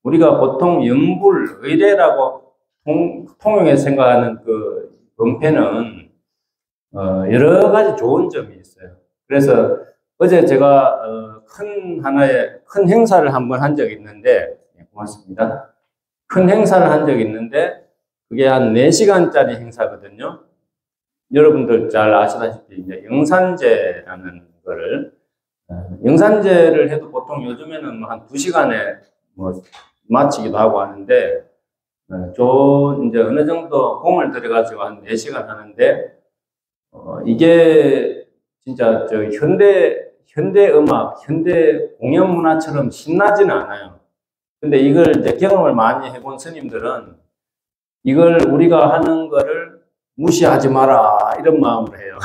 우리가 보통 영불, 의례라고 통용해서 생각하는 그 은폐는 여러 가지 좋은 점이 있어요. 그래서 어제 제가 큰 행사를 한번 한 적이 있는데, 고맙습니다. 큰 행사를 한 적이 있는데 그게 한 4시간짜리 행사거든요. 여러분들 잘 아시다시피 이제 영산제라는 거를 영산제를 해도 보통 요즘에는 뭐 한 2시간에 뭐 마치기도 하고 하는데 이제 어느 정도 공을 들여가지고 한 4시간 하는데 이게 진짜 저 현대 음악, 현대 공연 문화처럼 신나지는 않아요. 근데 이걸 이제 경험을 많이 해본 스님들은 이걸 우리가 하는 거를 무시하지 마라 이런 마음으로 해요.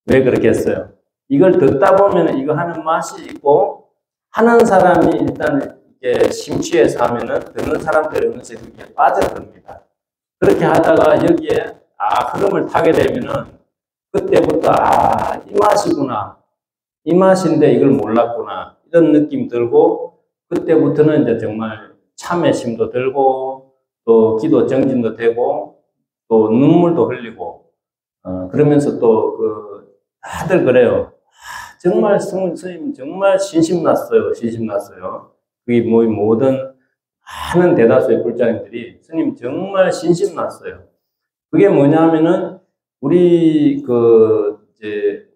왜 그렇겠어요? 이걸 듣다 보면 이거 하는 맛이 있고 하는 사람이 일단 이게 심취해서 하면은 듣는 사람들이 어느새 그게 빠져듭니다. 그렇게 하다가 여기에 흐름을 타게 되면은 그때부터 이 맛이구나, 이 맛인데 이걸 몰랐구나 이런 느낌 들고 그때부터는 이제 정말 참회심도 들고 또 기도 정진도 되고 또 눈물도 흘리고 그러면서 또 다들 그래요. 정말 스님 정말 신심났어요. 그게 모든 많은 대다수의 불자님들이 스님 정말 신심났어요. 그게 뭐냐면은 우리 이제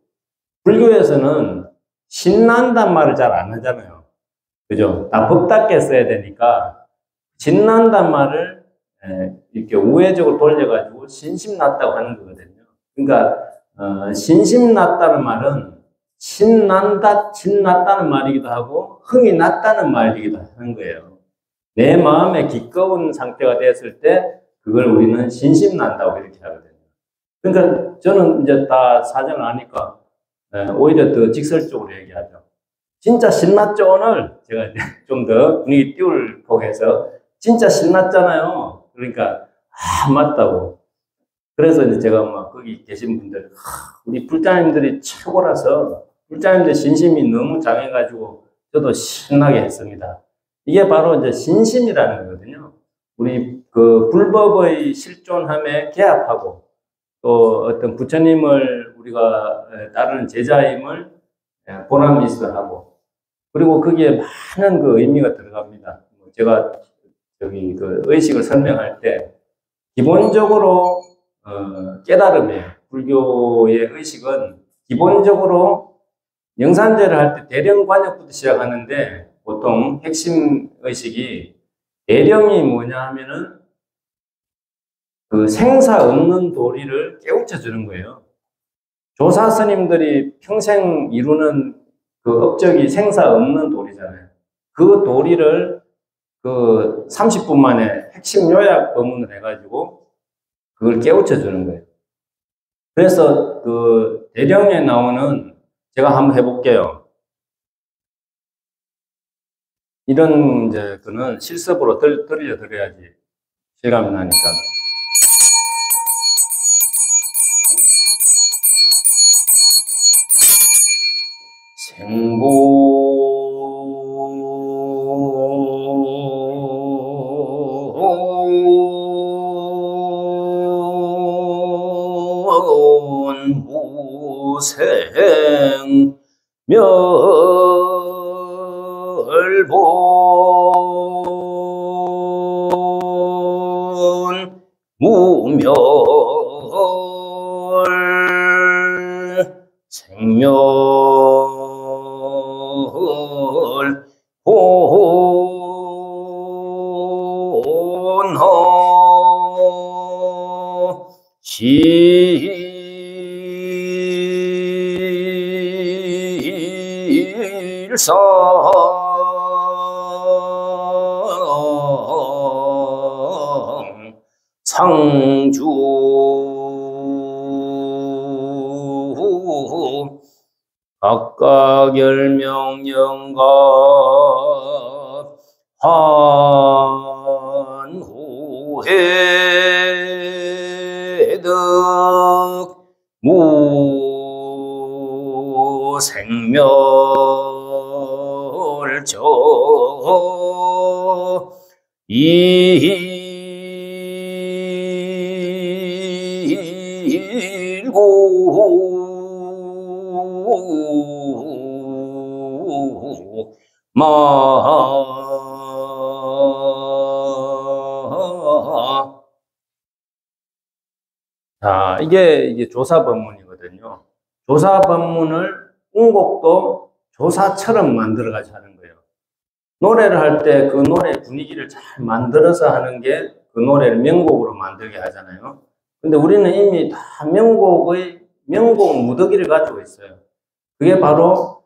불교에서는 신난단 말을 잘 안 하잖아요. 그죠? 다 법답게 써야 되니까 신난단 말을 이렇게 우회적으로 돌려가지고 신심났다고 하는 거거든요. 그러니까 신심났다는 말은 신났다는 말이기도 하고 흥이 났다는 말이기도 하는 거예요. 내 마음에 기꺼운 상태가 됐을 때 그걸 우리는 신심난다고 이렇게 하거든요. 그러니까 저는 이제 다 사정을 아니까 오히려 더 직설적으로 얘기하죠. 진짜 신났죠, 오늘? 제가 이제 좀 더 분위기 띄우려고 해서 진짜 신났잖아요. 그러니까 맞다고. 그래서 이제 제가 막 거기 계신 분들 우리 불자님들이 최고라서 불자님들 신심이 너무 장해가지고 저도 신나게 했습니다. 이게 바로 이제 신심이라는 거거든요. 우리 불법의 실존함에 개합하고 또 어떤 부처님을 우리가 따르는 제자임을 보람미스하고 그리고 거기에 많은 의미가 들어갑니다. 제가 여기 의식을 설명할 때 기본적으로 깨달음이에요. 불교의 의식은 기본적으로 영산제를 할 때 대령관역부터 시작하는데 보통 핵심 의식이 대령이 뭐냐 하면은 생사 없는 도리를 깨우쳐 주는 거예요. 조사 스님들이 평생 이루는 업적이 생사 없는 도리잖아요. 그 도리를 30분 만에 핵심 요약 법문을 해가지고 그걸 깨우쳐 주는 거예요. 그래서 대령에 나오는 제가 한번 해볼게요. 이런 이제 그는 실습으로 들려드려야지 실감이 나니까. 생본 무생 멸본 무멸 생멸 본허 실사 상주 각각열명영가 환후회득 무생멸정 일구 마 자, 이게 조사법문이거든요. 조사법문을 운곡도 조사처럼 만들어가지고 하는 거예요. 노래를 할 때 그 노래 분위기를 잘 만들어서 하는 게 그 노래를 명곡으로 만들게 하잖아요. 근데 우리는 이미 다 명곡 무더기를 가지고 있어요. 그게 바로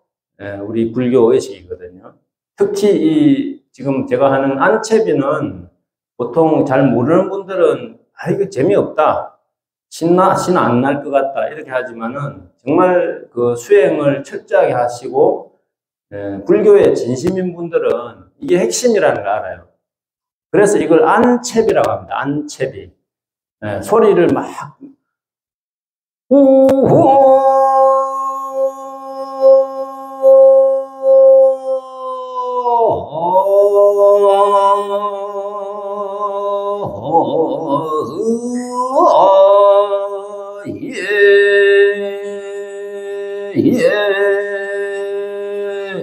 우리 불교 의식이거든요. 특히 지금 제가 하는 안채비는 보통 잘 모르는 분들은 이거 재미없다. 신 안 날 것 같다. 이렇게 하지만은 정말 그 수행을 철저하게 하시고 불교의 진심인 분들은 이게 핵심이라는 걸 알아요. 그래서 이걸 안채비라고 합니다. 안채비. 소리를 막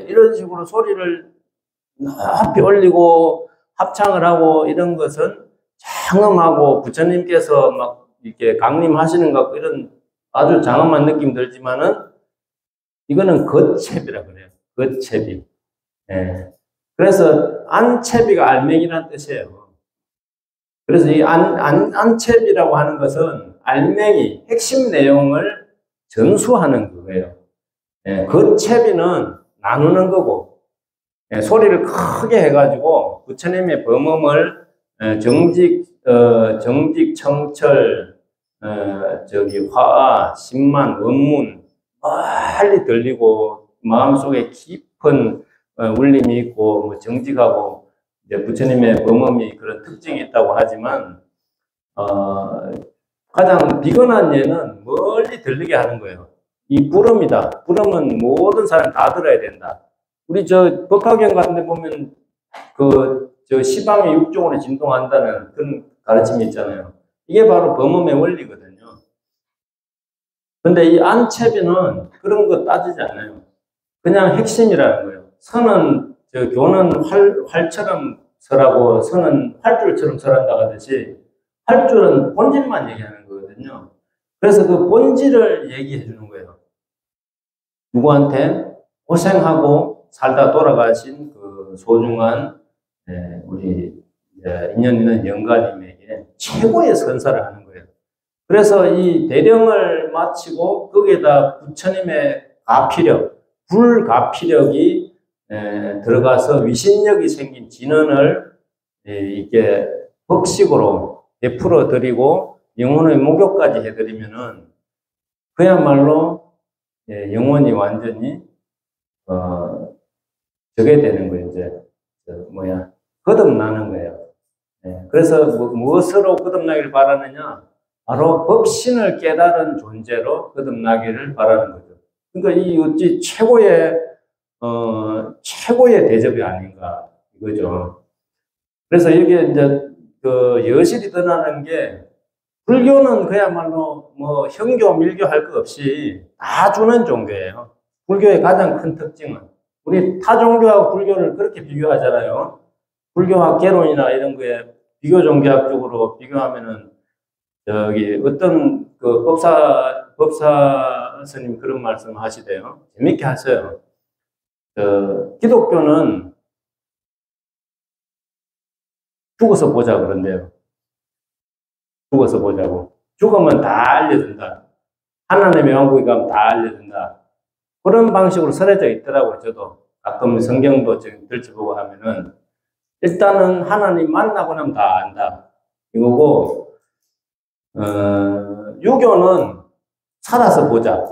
이런 식으로 소리를 높이 올리고 합창을 하고 이런 것은 장엄하고 부처님께서 막 이렇게 강림하시는 것 같고 이런 아주 장엄한 느낌 들지만은 이거는 겉채비라 그래요. 겉채비. 그래서 안채비가 알맹이라는 뜻이에요. 그래서 이 안채비라고 하는 것은 알맹이, 핵심 내용을 전수하는 거예요. 겉채비는 나누는 거고, 소리를 크게 해가지고 부처님의 범음을 정직, 청철, 화아, 심만, 원문 멀리 들리고 마음속에 깊은 울림이 있고 뭐 정직하고 이제 부처님의 범음이 그런 특징이 있다고 하지만 가장 비근한 예는 멀리 들리게 하는 거예요. 이 불음이다. 불음은 모든 사람 다 들어야 된다. 우리 법화경 같은 데 보면 시방이 육종으로 진동한다는 그런 가르침이 있잖아요. 이게 바로 범음의 원리거든요. 근데 이 안채비는 그런 거 따지지 않아요. 그냥 핵심이라는 거예요. 선은, 교는 활처럼 설하고 선은 활줄처럼 설한다 하듯이 활줄은 본질만 얘기하는 거거든요. 그래서 그 본질을 얘기해 주는 거예요. 누구한테? 고생하고 살다 돌아가신 그 소중한 우리 인연 있는 영가님에게 최고의 선사를 하는 거예요. 그래서 이 대령을 마치고 거기에다 부처님의 가피력, 불가피력이 들어가서 위신력이 생긴 진언을 이게 법식으로 베풀어 드리고 영혼의 목욕까지 해드리면은 그야말로 영혼이 완전히 저게 되는 거예요. 이제 거듭나는 거예요. 그래서 무엇으로 거듭나기를 바라느냐? 바로 법신을 깨달은 존재로 거듭나기를 바라는 거죠. 그러니까 이 어찌 최고의 대접이 아닌가 이거죠. 그래서 이게 이제 그 여실히 드러나는 게 불교는 그야말로 뭐 형교 밀교 할 것 없이 다 주는 종교예요. 불교의 가장 큰 특징은 우리 타 종교하고 불교를 그렇게 비교하잖아요. 불교학 개론이나 이런 거에 비교 종교학적으로 비교하면은 어떤 그 법사 스님 그런 말씀 하시대요. 재밌게 하세요. 기독교는 죽어서 보자 그런데요. 죽어서 보자고. 죽으면 다 알려준다. 하나님의 왕국에 가면 다 알려준다. 그런 방식으로 설해져 있더라고요. 저도 가끔 성경도 들춰보고 하면은 일단은 하나님 만나고 나면 다 안다. 이거고 유교는 살아서 보자.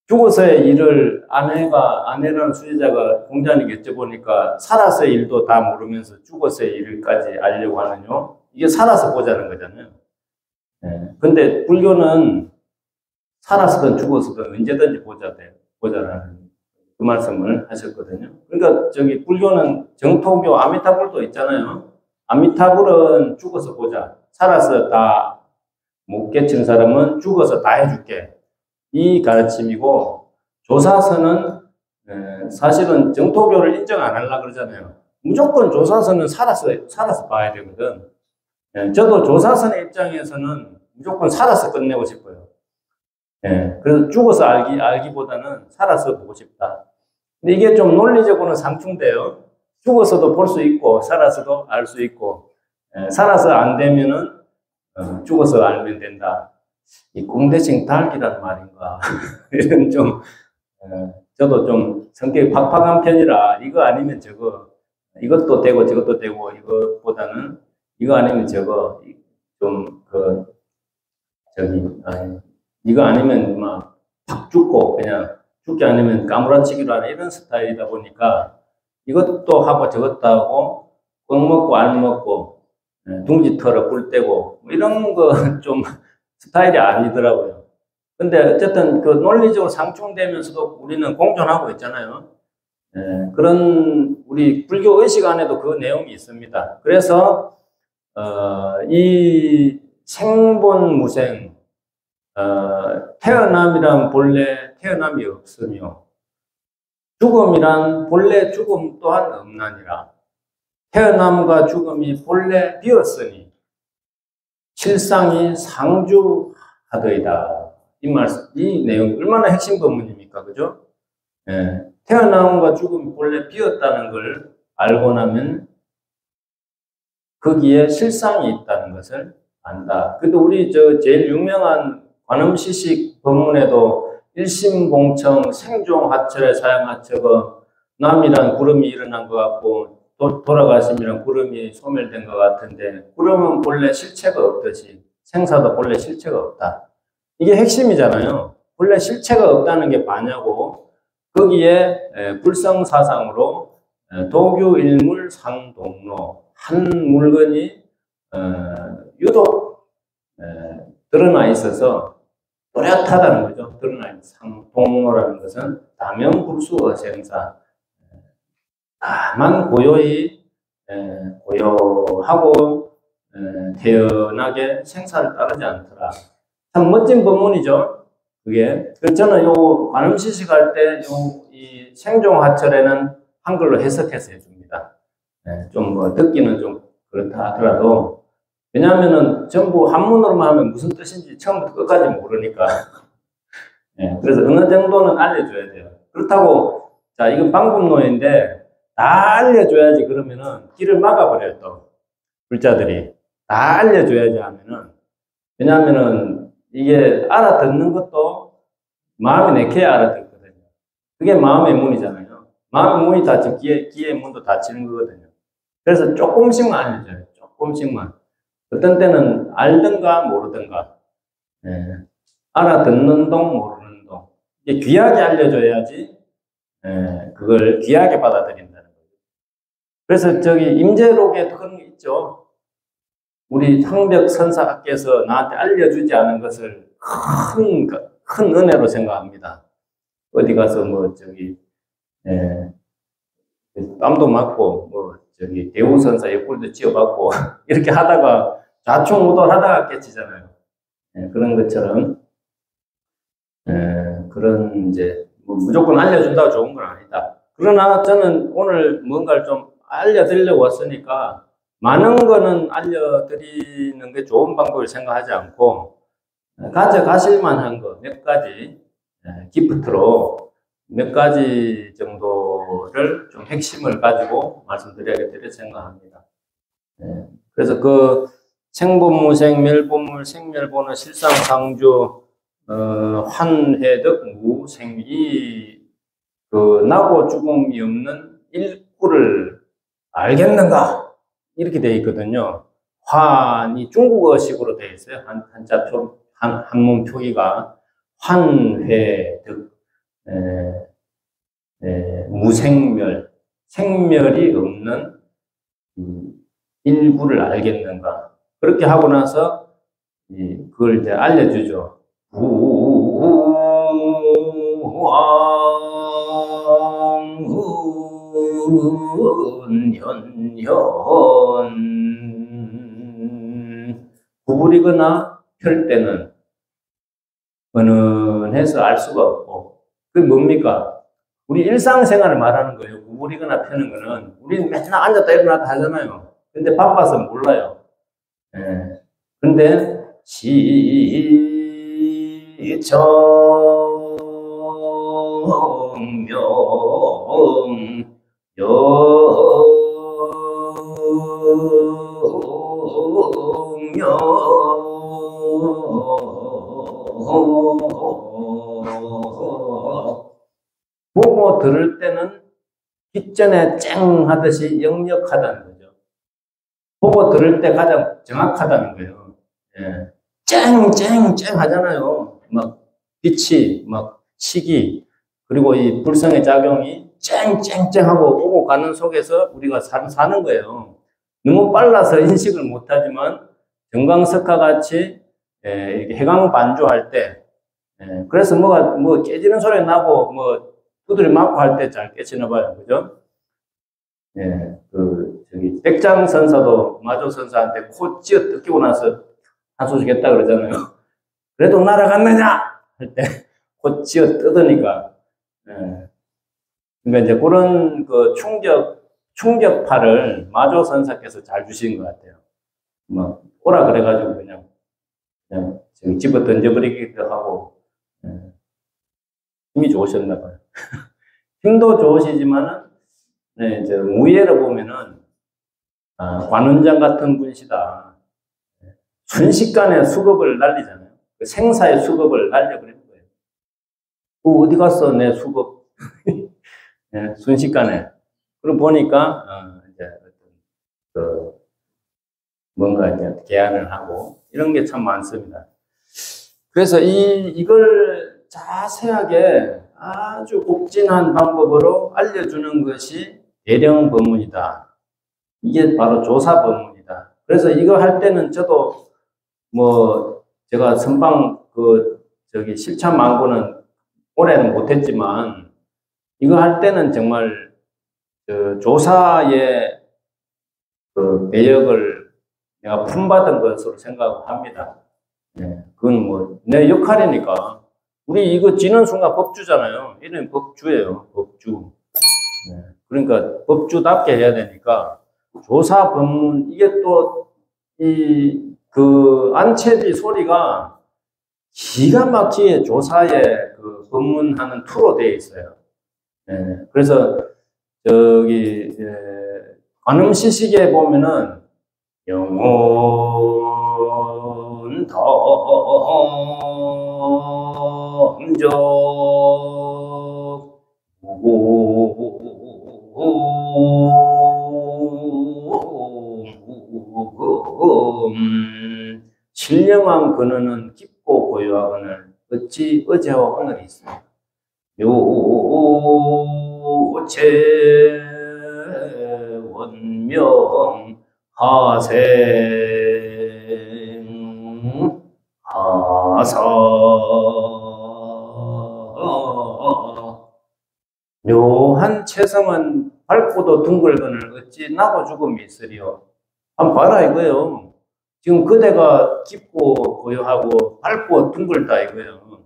죽어서의 일을 아내라는 수혜자가 공자님께 여쭤보니까 살아서의 일도 다 모르면서 죽어서의 일까지 알려고 하느냐? 이게 살아서 보자는 거잖아요. 근데 불교는 살아서든 죽어서든 언제든지 보자라는 그 말씀을 하셨거든요. 그러니까 저기 불교는 정토교 아미타불도 있잖아요. 아미타불은 죽어서 보자. 살아서 다 못 깨친 사람은 죽어서 다 해줄게. 이 가르침이고, 조사선은 사실은 정토교를 인정 안 하려고 그러잖아요. 무조건 조사선은 살아서 봐야 되거든. 저도 조사선의 입장에서는 무조건 살아서 끝내고 싶어요. 그래서 죽어서 알기보다는 살아서 보고 싶다. 근데 이게 좀 논리적으로는 상충돼요. 죽어서도 볼 수 있고, 살아서도 알 수 있고, 살아서 안 되면은, 죽어서 알면 된다. 이 공대생 달기란 말인가. 이런 좀, 저도 좀 성격이 팍팍한 편이라, 이거 아니면 저거, 이것도 되고 저것도 되고, 이것보다는 이거 아니면 저거, 좀, 이거 아니면 막, 팍 죽고, 그냥, 죽지 않으면 까무라치기로 하는 이런 스타일이다 보니까, 이것도 하고 저것도 하고, 꽉 먹고 알 먹고, 둥지 털어 뿔 떼고, 뭐 이런 거 좀 스타일이 아니더라고요. 근데 어쨌든 그 논리적으로 상충되면서도 우리는 공존하고 있잖아요. 그런 우리 불교 의식 안에도 그 내용이 있습니다. 그래서 이 생본무생, 태어남이란 본래 태어남이 없으며 죽음이란 본래 죽음 또한 없나니라. 태어남과 죽음이 본래 비었으니 실상이 상주하더이다. 이 내용 얼마나 핵심 본문입니까, 그죠? 태어남과 죽음이 본래 비었다는 걸 알고 나면 거기에 실상이 있다는 것을 안다. 근데 우리 제일 유명한 관음시식 법문에도 일심봉청 생종하철에 사용하처가 남이란 구름이 일어난 것 같고 돌아가심이란 구름이 소멸된 것 같은데 구름은 본래 실체가 없듯이 생사도 본래 실체가 없다. 이게 핵심이잖아요. 본래 실체가 없다는 게 뭐냐고 거기에 불성사상으로 도규일물 상동로 한 물건이 유독 드러나 있어서 또렷하다는 거죠. 드러나 있는 상동로라는 것은 다명불수의 생사 다만 고요히 고요하고 태연하게 생사를 따르지 않더라. 참 멋진 법문이죠. 그게. 그래서 저는 요 관음시식할 때 이 생종하철에는 한글로 해석해서 해줍니다. 좀 뭐 듣기는 좀 그렇다 하더라도 왜냐하면은 전부 한문으로만 하면 무슨 뜻인지 처음부터 끝까지 모르니까. 그래서 어느 정도는 알려줘야 돼요. 그렇다고 자 이건 방법론인데 다 알려줘야지 그러면은 길을 막아버려요 또 불자들이 다 알려줘야지 하면은 왜냐하면은 이게 알아듣는 것도 마음이 내켜야 알아듣거든요. 그게 마음의 문이잖아요. 마음의 문이 닫히면 기의 문도 닫히는 거거든요. 그래서 조금씩만 알려줘요. 조금씩만. 어떤 때는 알든가 모르든가 알아듣는 동 모르는 동 이게 귀하게 알려줘야지 그걸 귀하게 받아들인다는 거죠. 그래서 저기 임재록에도 그런 게 있죠. 우리 황벽 선사께서 나한테 알려주지 않은 것을 큰 은혜로 생각합니다. 어디 가서 뭐 저기 땀도 맞고 뭐 저기 대우 선사 옆구리도 찧어받고 이렇게 하다가 좌충우돌하다가 깨치잖아요. 그런 것처럼 그런 이제 뭐 무조건 알려준다고 좋은 건 아니다. 그러나 저는 오늘 뭔가를 좀 알려드리려고 왔으니까 많은 거는 알려드리는 게 좋은 방법을 생각하지 않고 가져가실 만한 거 몇 가지 기프트로 몇 가지 정도를 좀 핵심을 가지고 말씀드려야겠다 생각합니다. 그래서 그 생본무생, 멸본물, 생멸본의 실상상주, 환회득, 무생이 그 나고 죽음이 없는 일구를 알겠는가? 이렇게 되어 있거든요. 환이 중국어식으로 되어 있어요. 한문 표기가 환회득, 무생멸, 생멸이 없는 일구를 알겠는가? 그렇게 하고 나서 그걸 이제 알려주죠. 우와 구부리거나 펼 때는 은은해서 알 수가 없고, 그게 뭡니까? 우리 일상생활을 말하는 거예요. 구부리거나 펴는 거는. 우리는 맨날 앉았다 일어났다 하잖아요. 근데 바빠서 몰라요. 예. 근데, 시청명, 보고 들을 때는 깃전에 쨍 하듯이 역력하다는 거죠. 보고 들을 때 가장 정확하다는 거예요. 예. 쨍 하잖아요. 막 빛이, 막 시기, 그리고 이 불성의 작용이 쨍하고 오고 가는 속에서 우리가 사는 거예요. 너무 빨라서 인식을 못하지만 정광석화 같이 이렇게 해강 반주할 때, 그래서 뭐 깨지는 소리 나고 뭐 두드려 맞고 할 때 잘 깨치나 봐요, 그죠? 저기 백장 선사도 마조 선사한테 코 찌어 뜯기고 나서 한수 주겠다 그러잖아요. 그래도 날아갔느냐 할 때 코 찌어 뜯으니까. 그러니까 이제 그런 그 충격파를 마조 선사께서 잘 주신 것 같아요. 뭐 오라 그래가지고 그냥 저기 집어 던져버리기도 하고. 힘이 좋으셨나 봐요. 힘도 좋으시지만은, 이제 무예를 보면은, 관원장 같은 분이시다. 순식간에 수급을 날리잖아요. 생사의 수급을 날려버리는 거예요. 어디 갔어, 내 수급? 순식간에. 그러고 보니까, 이제, 뭔가 이제 계안을 하고, 이런 게 참 많습니다. 그래서 이걸 자세하게 아주 옥진한 방법으로 알려주는 것이 대령 법문이다. 이게 바로 조사 법문이다. 그래서 이거 할 때는 저도 뭐 제가 선방 저기 실천 망고는 올해는 못했지만 이거 할 때는 정말 조사의 그 배역을 내가 품받은 것으로 생각합니다. 그건 뭐 내 역할이니까. 우리 이거 지는 순간 법주잖아요. 이름이 법주예요. 법주. 그러니까 법주답게 해야 되니까 조사 법문, 이게 또 그 안채비 소리가 기가 막히게 조사에 그 법문하는 투로 되어 있어요. 그래서 저기 관음시식에 보면은 영혼 덤적 신령한 근원은 깊고 고요하거늘 어찌 어제와 오늘이 있습니다. 요체 원명 하생 하사 묘한 체성은 밝고도 둥글거늘 어찌 나고 죽음이 있으리요. 한번 봐라 이거예요. 지금 그대가 깊고 고요하고 밝고 둥글다 이거예요.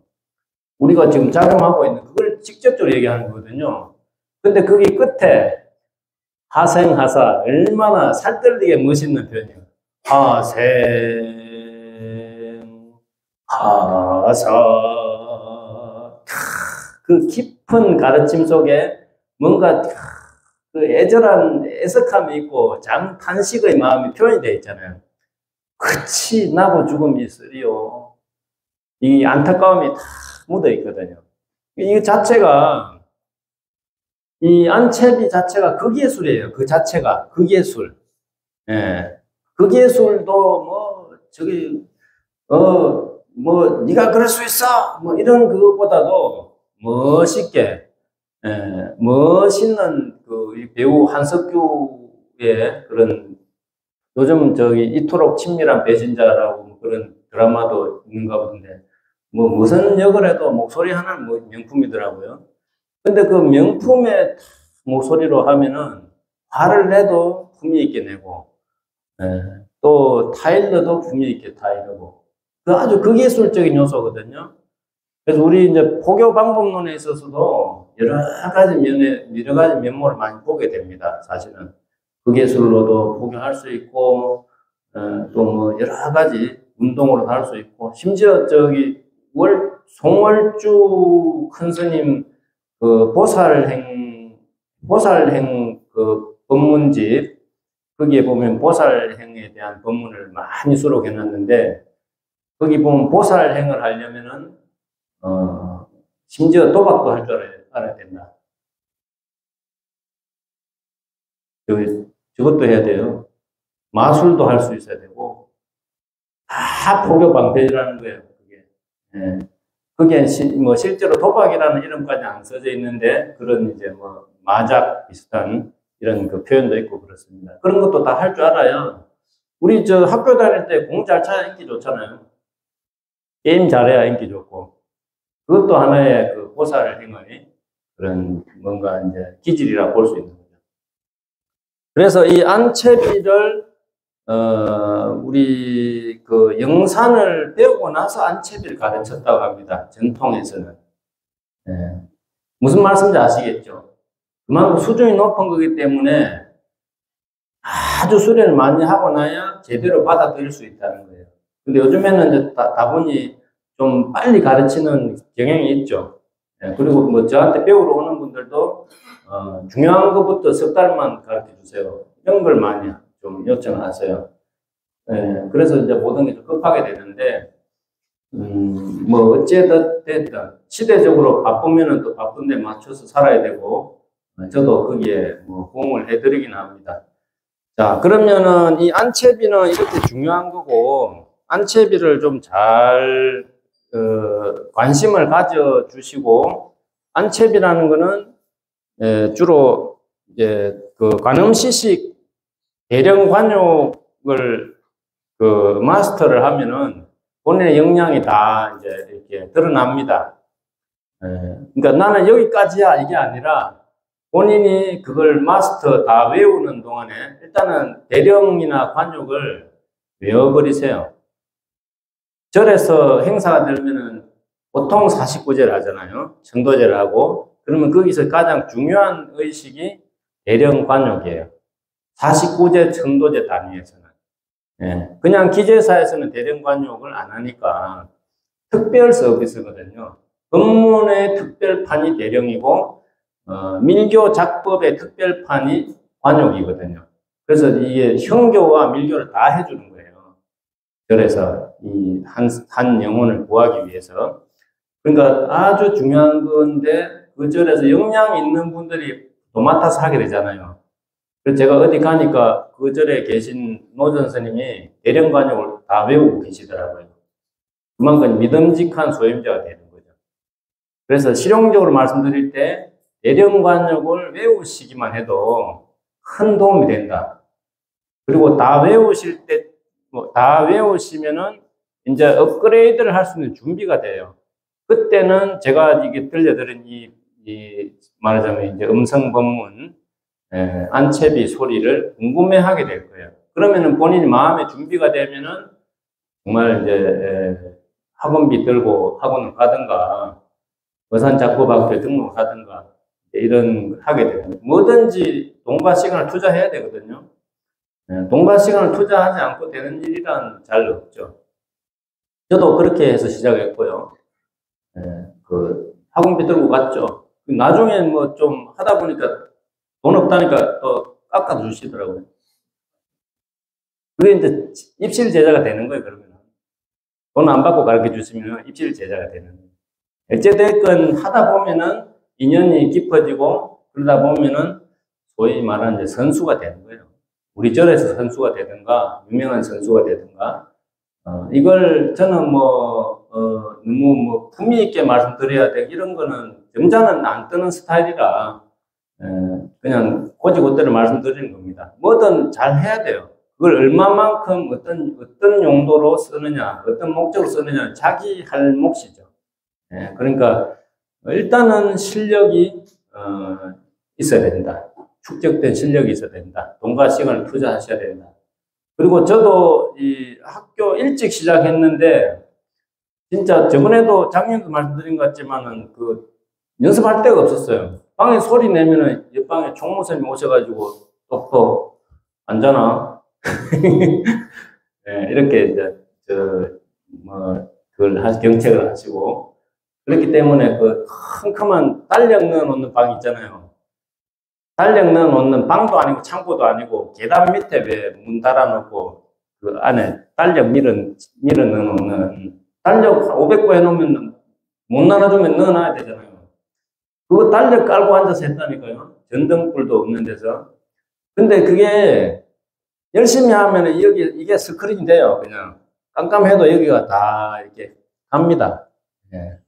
우리가 지금 작용하고 있는 그걸 직접적으로 얘기하는 거거든요. 근데 거기 끝에 하생하사, 얼마나 살떨리게 멋있는 표현이에요. 하생 하사. 그 깊은 가르침 속에 뭔가 그 애절한 애석함이 있고 장탄식의 마음이 표현이 되어 있잖아요. 끝이 나고 죽음이 있으리요. 이 안타까움이 다 묻어 있거든요. 이 자체가, 이 안채비 자체가 극예술이에요. 그 자체가 극예술. 극예술도 뭐 저기 뭐 네가 그럴 수 있어 뭐 이런 그것보다도 멋있게 멋있는 그 배우 한석규의 그런, 요즘 저기 이토록 친밀한 배신자라고 그런 드라마도 있는가 보던데 뭐 무슨 역을 해도 목소리 하나는 뭐 명품이더라고요. 근데 그 명품에 목소리로 하면은 화를 내도 품위 있게 내고, 또 타일러도 품위 있게 타일러고, 그 아주 극예술적인 요소거든요. 그래서 우리 이제 포교 방법론에 있어서도 여러 가지 면모를 많이 보게 됩니다. 사실은 극예술로도 포교할 수 있고, 또 뭐 여러 가지 운동으로도 할 수 있고, 심지어 저기 송월주 큰 스님 그 보살행 그 법문집, 거기에 보면 보살행에 대한 법문을 많이 수록해 놨는데, 거기 보면 보살행을 하려면은 심지어 도박도 할 줄 알아야 된다. 저것도 해야 돼요. 마술도 할 수 있어야 되고, 다 포교 방패라는 거예요, 그게. 예. 그게 뭐 실제로 도박이라는 이름까지 안 써져 있는데, 그런 이제 뭐 마작 비슷한 이런 그 표현도 있고 그렇습니다. 그런 것도 다 할 줄 알아요. 우리 저 학교 다닐 때 공 잘 쳐야 인기 좋잖아요. 게임 잘해야 인기 좋고. 그것도 하나의 그 보살행의 그런 뭔가 이제 기질이라 볼 수 있는 거죠. 그래서 이 안채비를 우리 그 영산을 배우고 나서 안채비를 가르쳤다고 합니다. 전통에서는. 무슨 말씀인지 아시겠죠? 그만큼 수준이 높은 거기 때문에 아주 수련을 많이 하고 나야 제대로 받아들일 수 있다는 거예요. 근데 요즘에는 이제 다분히 좀 빨리 가르치는 경향이 있죠. 그리고 뭐 저한테 배우러 오는 분들도 중요한 것부터 석 달만 가르쳐 주세요. 이런 걸 많이 좀 요청하세요. 그래서 이제 모든 게 좀 급하게 되는데, 뭐 어찌됐든 시대적으로 바쁘면은 또 바쁜데 맞춰서 살아야 되고, 저도 거기에 뭐 공을 해드리긴 합니다. 자, 그러면은 이 안채비는 이렇게 중요한 거고, 안채비를 좀 잘 관심을 가져주시고, 안채비라는 거는 주로 이제 그 관음시식 대령관욕을 그 마스터를 하면은 본인의 역량이 다 이제 이렇게 드러납니다. 그러니까 나는 여기까지야 이게 아니라 본인이 그걸 마스터 다 외우는 동안에 일단은 대령이나 관욕을 외워버리세요. 절에서 행사가 되면은 보통 49제를 하잖아요. 청도제를 하고. 그러면 거기서 가장 중요한 의식이 대령관욕이에요. 49제 청도제 단위에서는. 그냥 기재사에서는 대령관욕을 안 하니까 특별 서비스거든요. 법문의 특별판이 대령이고, 밀교 작법의 특별판이 관욕이거든요. 그래서 이게 형교와 밀교를 다 해주는 거예요. 절에서 이 한 영혼을 구하기 위해서. 그러니까 아주 중요한 건데, 그 절에서 역량 있는 분들이 도맡아서 하게 되잖아요. 그래서 제가 어디 가니까 그 절에 계신 노전 스님이 대령관욕을 다 외우고 계시더라고요. 그만큼 믿음직한 소임자가 되는 거죠. 그래서 실용적으로 말씀드릴 때 대령관욕을 외우시기만 해도 큰 도움이 된다. 그리고 다 외우실 때, 다 외우시면은 이제 업그레이드를 할 수 있는 준비가 돼요. 그때는 제가 이게 들려드린 말하자면 이제 음성법문, 안채비 소리를 궁금해하게 될 거예요. 그러면은 본인이 마음의 준비가 되면은 정말 이제 학원비 들고 학원을 가든가 어산작법학교에 등록하든가 이런 하게 돼요. 뭐든지 돈과 시간을 투자해야 되거든요. 돈과 시간을 투자하지 않고 되는 일이란 잘 없죠. 저도 그렇게 해서 시작했고요. 그 학원비 들고 갔죠. 나중에 뭐 좀 하다 보니까 돈 없다니까 또 깎아주시더라고요. 그게 이제 입실 제자가 되는 거예요, 그러면. 돈 안 받고 가르쳐 주시면 입실 제자가 되는 거예요. 어찌됐건 하다 보면은 인연이 깊어지고 그러다 보면은 소위 말하는 이제 선수가 되는 거예요. 우리 절에서 선수가 되든가, 유명한 선수가 되든가, 이걸 저는 너무 품위 있게 말씀드려야 돼. 이런 거는 점자는 안 뜨는 스타일이라, 그냥 고지고대로 말씀드리는 겁니다. 뭐든 잘 해야 돼요. 그걸 얼마만큼 어떤 용도로 쓰느냐, 어떤 목적으로 쓰느냐, 자기 할 몫이죠. 그러니까 일단은 실력이 있어야 된다. 축적된 실력이 있어야 된다. 돈과 시간을 투자하셔야 된다. 그리고 저도 이 학교 일찍 시작했는데 진짜 저번에도 작년도 말씀드린 것 같지만은 그 연습할 데가 없었어요. 방에 소리 내면은 옆방에 총무선생님 오셔가지고 똑똑 앉아나. 네, 이렇게 이제 경책을 하시고 그렇기 때문에 그 컴컴한 달력 넣어놓는 방 있잖아요. 달력 넣어놓는 방도 아니고 창고도 아니고 계단 밑에 왜 문 달아놓고 그 안에 달력 밀어 넣어놓는 달력 500부 해놓으면 못 나눠주면 넣어놔야 되잖아요. 그거 달력 깔고 앉아서 했다니까요. 전등불도 없는 데서. 근데 그게 열심히 하면 이게 스크린이 돼요. 그냥 깜깜해도 여기가 다 이렇게 갑니다. 예.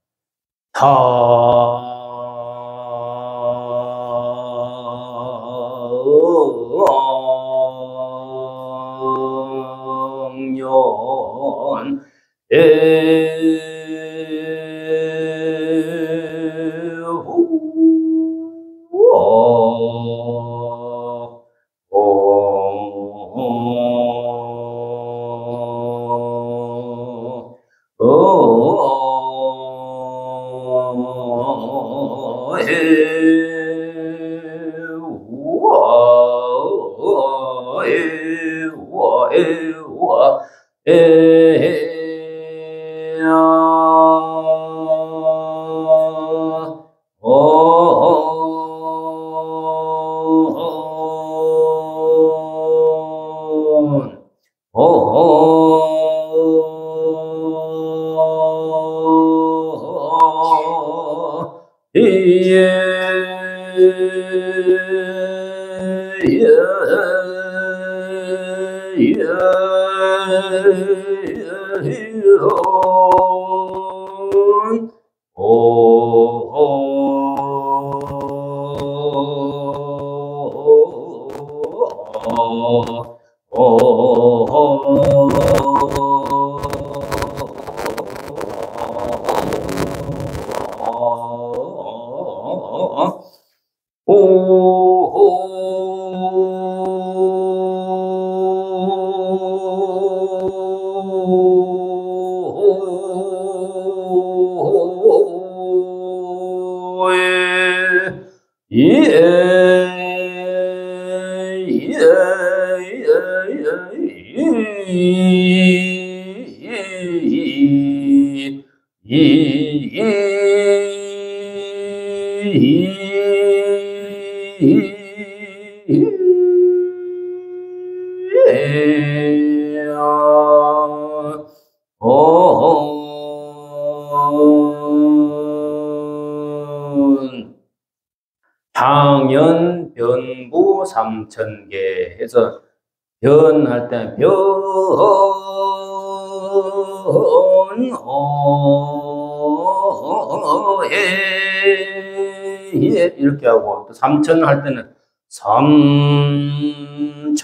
성년 향연 변부 3000개 해서 변할 때 이렇게 하고 또 3000 할 때는 3000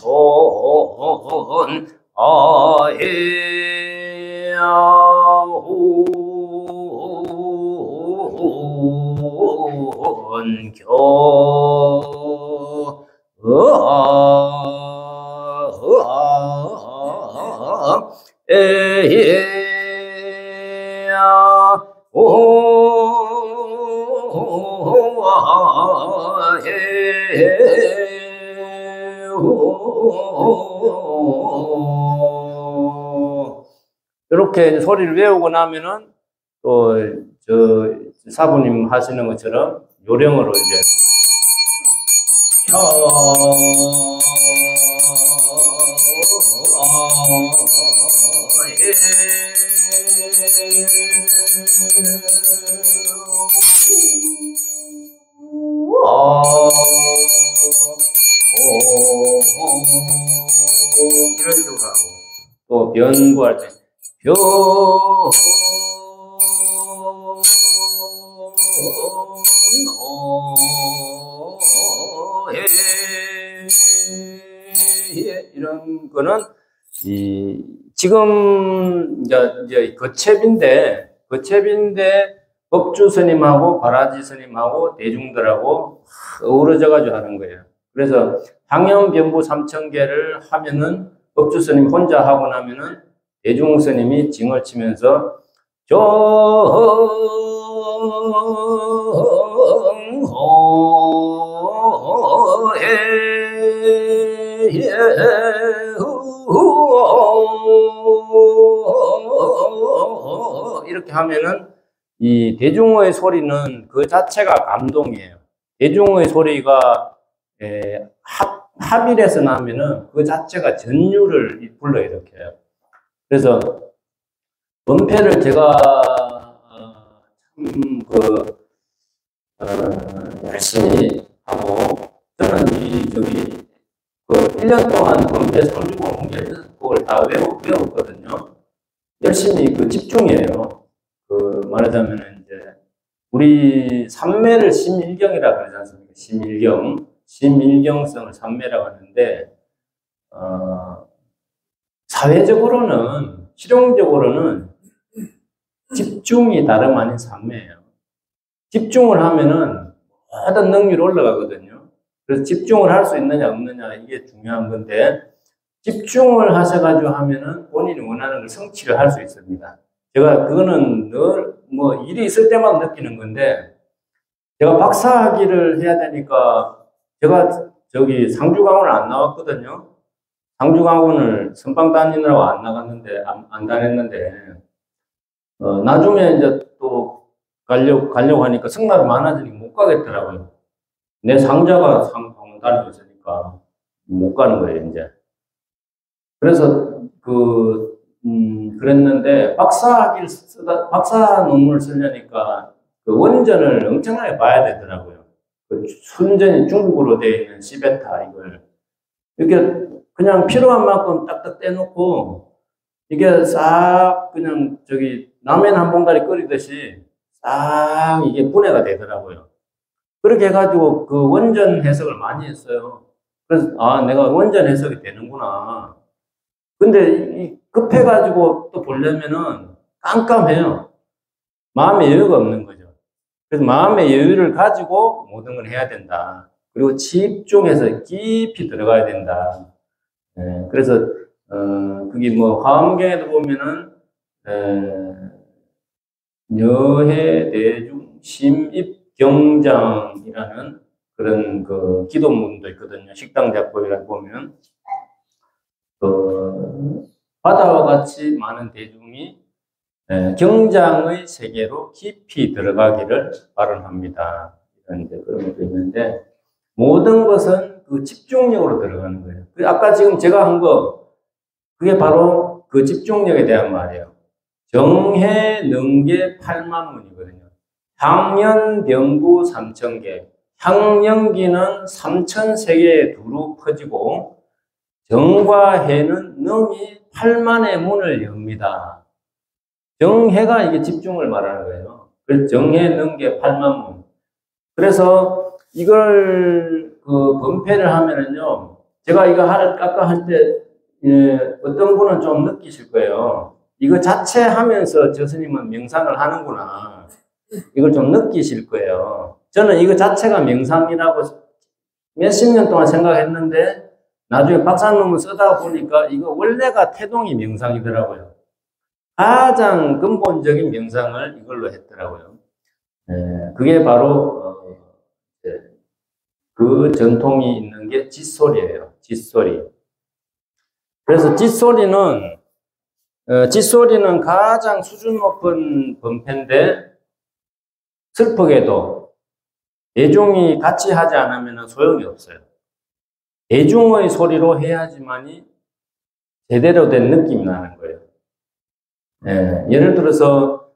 이렇게 소리를 외우고 나면은 또 사부님 하시는 것처럼 요령으로 이제 이런 식으로 하고 또 변부할 때 이런 거는 지금 이제 거첩인데 법주 스님하고 바라지 스님하고 대중들하고 어우러져가지고 하는 거예요. 그래서 당연변부 3,000개를 하면은 법주 스님 혼자 하고 나면은 대중 스님이 징을 치면서 이렇게 하면은 이 대중의 소리는 그 자체가 감동이에요. 대중의 소리가 합일해서 나면은 그 자체가 전율을 불러일으켜요. 그래서 원패를 제가 열심히 하고 저는 그 1년 동안 원패 360곡을 다 외웠거든요. 열심히 집중이에요. 말하자면 이제 우리 삼매를 심일경이라고 하지 않습니까? 심일경성을 삼매라고 하는데 사회적으로는 실용적으로는 집중이 다름 아닌 삼매예요. 집중을 하면은 모든 능률이 올라가거든요. 그래서 집중을 할 수 있느냐 없느냐 이게 중요한 건데 집중을 하셔가지고 하면은 본인이 원하는 걸 성취를 할 수 있습니다. 제가 그거는 늘 일이 있을 때만 느끼는 건데 제가 박사학위를 해야 되니까 제가 상주강원을 안 나왔거든요. 상주강원을 선방 다니느라고 안 나갔는데 안 다녔는데 나중에 이제 또 가려고 하니까 성납이 많아지니까 못 가겠더라고요. 내 상자가 상방을 다니고 있으니까 못 가는 거예요, 이제. 그래서 그랬는데 박사 논문을 쓰려니까 원전을 엄청나게 봐야 되더라고요. 순전히 중국어로 되어 있는 시베타 이걸 이렇게 그냥 필요한 만큼 딱딱 떼놓고 이게 싹 그냥 라면 한 봉다리 끓이듯이 싹 이게 분해가 되더라고요. 그렇게 해가지고 그 원전 해석을 많이 했어요. 그래서 내가 원전 해석이 되는구나. 근데 급해가지고 또 보려면은 깜깜해요. 마음의 여유가 없는 거죠. 그래서 마음의 여유를 가지고 모든 걸 해야 된다. 그리고 집중해서 깊이 들어가야 된다. 그래서 그게 화엄경에도 보면은 여해 대중 심입경장이라는 그런 기도문도 있거든요. 식당작법이라 보면 바다와 같이 많은 대중이 경장의 세계로 깊이 들어가기를 발언합니다. 이런 그런 것도 있는데 모든 것은 집중력으로 들어가는 거예요. 아까 지금 제가 한 거 그게 바로 그 집중력에 대한 말이에요. 정해 능계 8만문이거든요. 향연변부 3,000개, 향연기는 3,000세계에 두루 퍼지고 정과 해는 능이 8만의 문을 엽니다. 정해가 이게 집중을 말하는 거예요. 그래서 정해 능계 8만 문. 그래서 이걸 범패를 하면은요, 제가 이거 아까 할 때 어떤 분은 좀 느끼실 거예요. 이거 자체 하면서 저 스님은 명상을 하는구나. 이걸 좀 느끼실 거예요. 저는 이거 자체가 명상이라고 몇십 년 동안 생각했는데 나중에 박사 논문 쓰다 보니까 이거 원래가 태동이 명상이더라고요. 가장 근본적인 명상을 이걸로 했더라고요. 그게 바로 그 전통이 있는 게 짓소리예요. 짓소리. 그래서 짓소리는 가장 수준 높은 범패인데 슬프게도 대중이 같이 하지 않으면 소용이 없어요. 대중의 소리로 해야지만이 제대로 된 느낌이 나는 거예요. 예를 들어서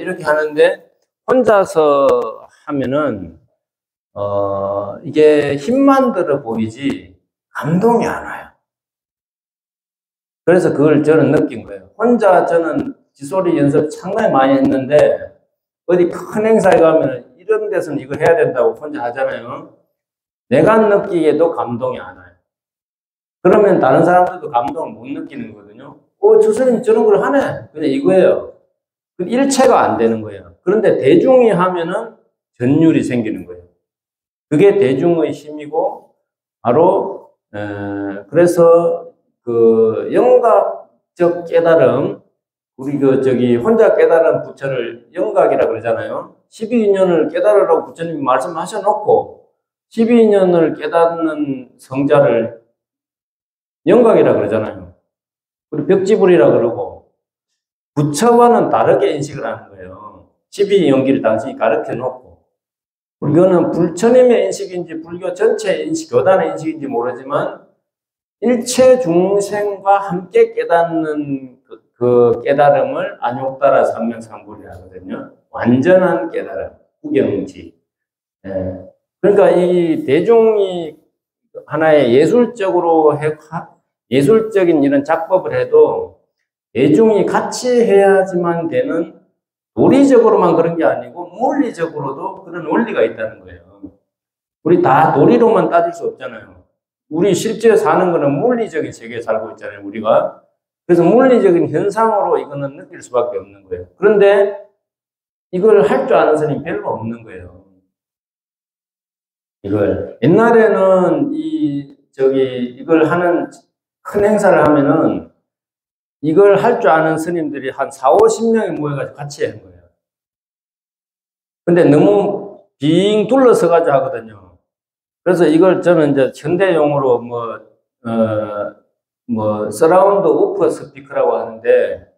이렇게 하는데 혼자서 하면은 이게 힘만 들어 보이지 감동이 안 와요. 그래서 그걸 저는 느낀 거예요. 혼자 저는 지소리 연습 상당히 많이 했는데 어디 큰 행사에 가면 이런 데서는 이거 해야 된다고 혼자 하잖아요. 내가 느끼기에도 감동이 안 와요. 그러면 다른 사람들도 감동을 못 느끼는 거거든요. 저 사람이 저런 걸 하네. 그냥 이거예요. 일체가 안 되는 거예요. 그런데 대중이 하면은 전율이 생기는 거예요. 그게 대중의 힘이고, 바로, 그래서 그 영각적 깨달음, 우리 혼자 깨달은 부처를 영각이라 그러잖아요. 12인연을 깨달으라고 부처님이 말씀하셔놓고, 12인연을 깨닫는 성자를 영각이라 그러잖아요. 우리 벽지불이라 그러고, 부처와는 다르게 인식을 하는 거예요. 12연기를 당신이 가르쳐 놓고. 이거는 불처님의 인식인지 불교 전체의 인식, 교단의 인식인지 모르지만 일체 중생과 함께 깨닫는 그 깨달음을 안욕따라 삼명삼불이라 하거든요. 완전한 깨달음, 구경지. 그러니까 이 대중이 하나의 예술적인 이런 작법을 해도 대중이 같이 해야지만 되는 도리적으로만 그런 게 아니고 물리적으로도 그런 원리가 있다는 거예요. 우리 다 도리로만 따질 수 없잖아요. 우리 실제 사는 거는 물리적인 세계에 살고 있잖아요, 우리가. 그래서 물리적인 현상으로 이거는 느낄 수밖에 없는 거예요. 그런데 이걸 할 줄 아는 사람이 별로 없는 거예요. 옛날에는 이걸 하는 큰 행사를 하면은 이걸 할 줄 아는 스님들이 한 4, 50명이 모여가지고 같이 한 거예요. 근데 너무 빙 둘러서가지고 하거든요. 그래서 이걸 저는 이제 현대용어로 서라운드 오프 스피커라고 하는데,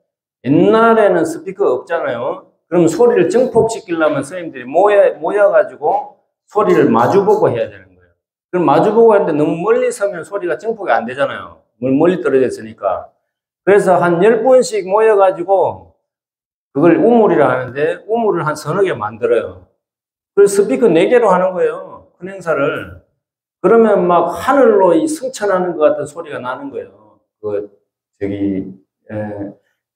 옛날에는 스피커 없잖아요. 그럼 소리를 증폭시키려면 스님들이 모여가지고 소리를 마주보고 해야 되는 거예요. 그럼 마주보고 하는데 너무 멀리 서면 소리가 증폭이 안 되잖아요. 멀리 떨어져 있으니까. 그래서 한 10분씩 모여가지고 그걸 우물이라 하는데 우물을 한 서너 개 만들어요. 그래서 스피커 4개로 하는 거예요. 큰 행사를. 그러면 막 하늘로 승천하는 것 같은 소리가 나는 거예요.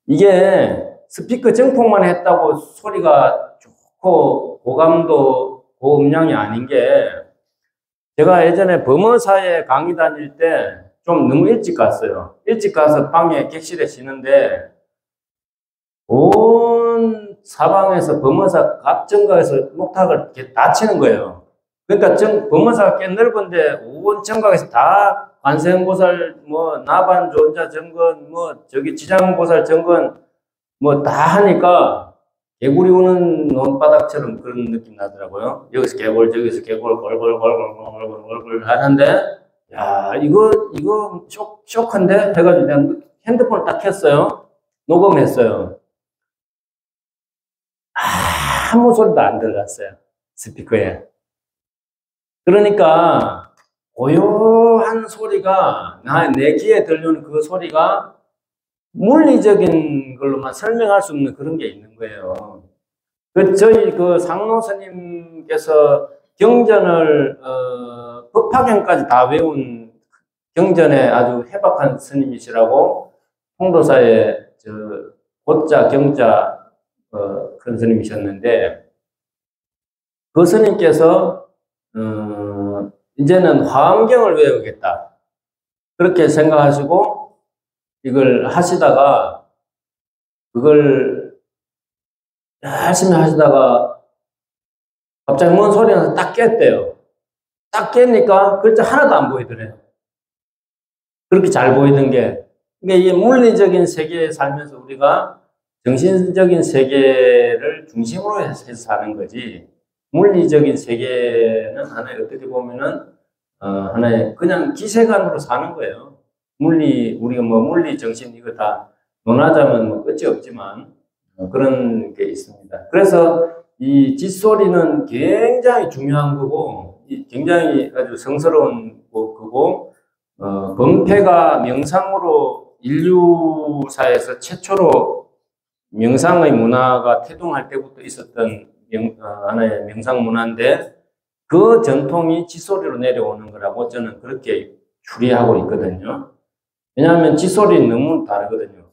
이게 스피커 증폭만 했다고 소리가 좋고 고감도 고음량이 아닌 게, 제가 예전에 범어사에 강의 다닐 때 좀 너무 일찍 갔어요. 일찍 가서 방에 객실에 쉬는데 온 사방에서 범어사 각 정각에서 목탁을 이렇게 다 치는 거예요. 그러니까 범어사가 꽤 넓은데 온 정각에서 다 관세음보살, 나반존자 정건, 지장보살 정건 다 하니까 개구리 우는 논바닥처럼 그런 느낌 나더라고요. 여기서 개골, 저기서 개골, 골골골골골골골골 하는데, 야, 이거 쇼크인데? 해가지고 그냥 핸드폰을 딱 켰어요. 녹음했어요. 아무 소리도 안 들어갔어요. 스피커에. 그러니까 고요한 소리가 내 귀에 들려오는 그 소리가 물리적인 걸로만 설명할 수 없는 그런 게 있는 거예요. 저희 상로 스님께서 경전을 법화경까지 다 외운 경전에 아주 해박한 스님이시라고 홍도사의 고자 경자 그런 스님이셨는데, 그 스님께서 이제는 화엄경을 외우겠다 그렇게 생각하시고 이걸 하시다가, 그걸 열심히 하시다가 갑자기 뭔 소리가 나서 딱 깼대요. 딱 깨니까 글자 하나도 안 보이더래요. 그렇게 잘 보이던 게. 그러니까 이게 물리적인 세계에 살면서 우리가 정신적인 세계를 중심으로 해서 사는 거지, 물리적인 세계는 하나의 어떻게 보면은 하나의 그냥 기세관으로 사는 거예요. 우리가 뭐 물리, 정신 이거 다 논하자면 뭐 끝이 없지만 그런 게 있습니다. 그래서 이 짓소리는 굉장히 중요한 거고, 굉장히 아주 성스러운 거고, 범패가 명상으로 인류사에서 최초로 명상의 문화가 태동할 때부터 있었던 하나의 명상 문화인데, 그 전통이 짓소리로 내려오는 거라고 저는 그렇게 추리하고 있거든요. 왜냐하면 짓소리는 너무 다르거든요.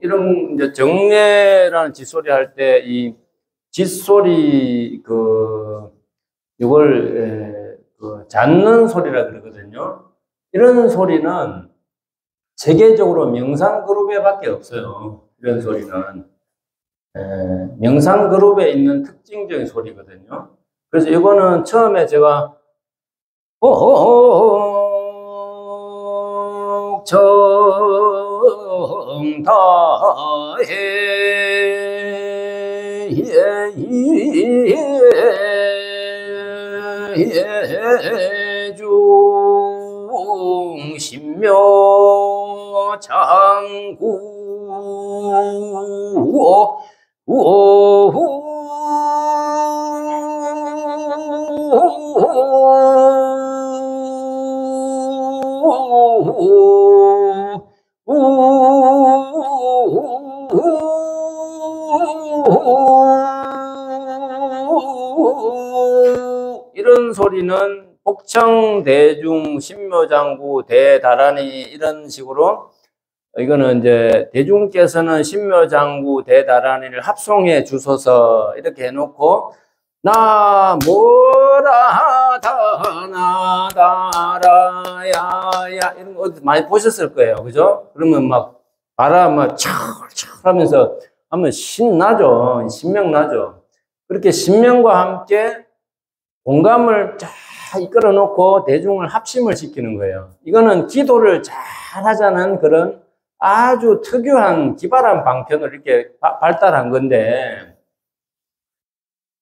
이런 이제 정례라는 짓소리 할 때 이 짓소리 이걸 잣는 소리라 그러거든요. 이런 소리는 세계적으로 명상 그룹에밖에 없어요. 이런 소리는 명상 그룹에 있는 특징적인 소리거든요. 그래서 이거는 처음에 제가 중 신묘 장구 이런 소리는 복청, 대중, 신묘장구, 대다란이 이런 식으로 이거는 이제 대중께서는 신묘장구, 대다란이를 합성해 주소서 이렇게 해놓고 나 뭐라 다나 다라야야 이런 거 많이 보셨을 거예요, 그죠? 그러면 막 바람 막 철철 하면서 하면 신나죠, 신명나죠. 그렇게 신명과 함께 공감을 쫙 이끌어 놓고 대중을 합심을 시키는 거예요. 이거는 기도를 잘 하자는 그런 아주 특유한 기발한 방편을 이렇게 발달한 건데,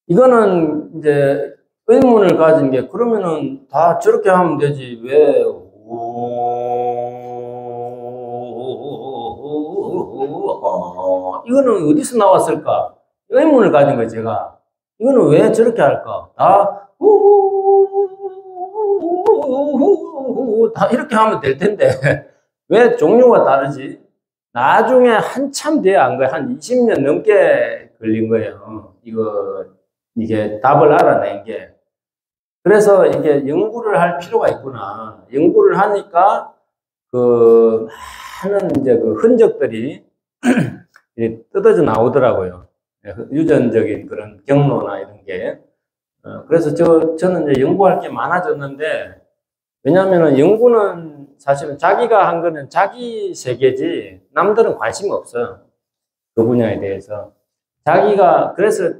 이거는 이제 의문을 가진 게, 그러면은 다 저렇게 하면 되지, 왜, 이거는 어디서 나왔을까? 의문을 가진 거예요, 제가. 이거는 왜 저렇게 할까? 다, 다 이렇게 하면 될 텐데 왜 종류가 다르지? 나중에 한참 뒤에 안 거예요. 한 20년 넘게 걸린 거예요. 이게 답을 알아낸 게. 그래서 이게 연구를 할 필요가 있구나. 연구를 하니까 그 많은 이제 그 흔적들이 뜯어져 나오더라고요. 유전적인 그런 경로나 이런 게. 그래서 저는 이제 연구할 게 많아졌는데, 왜냐면은 연구는 사실은 자기가 한 거는 자기 세계지, 남들은 관심이 없어요. 그 분야에 대해서. 그래서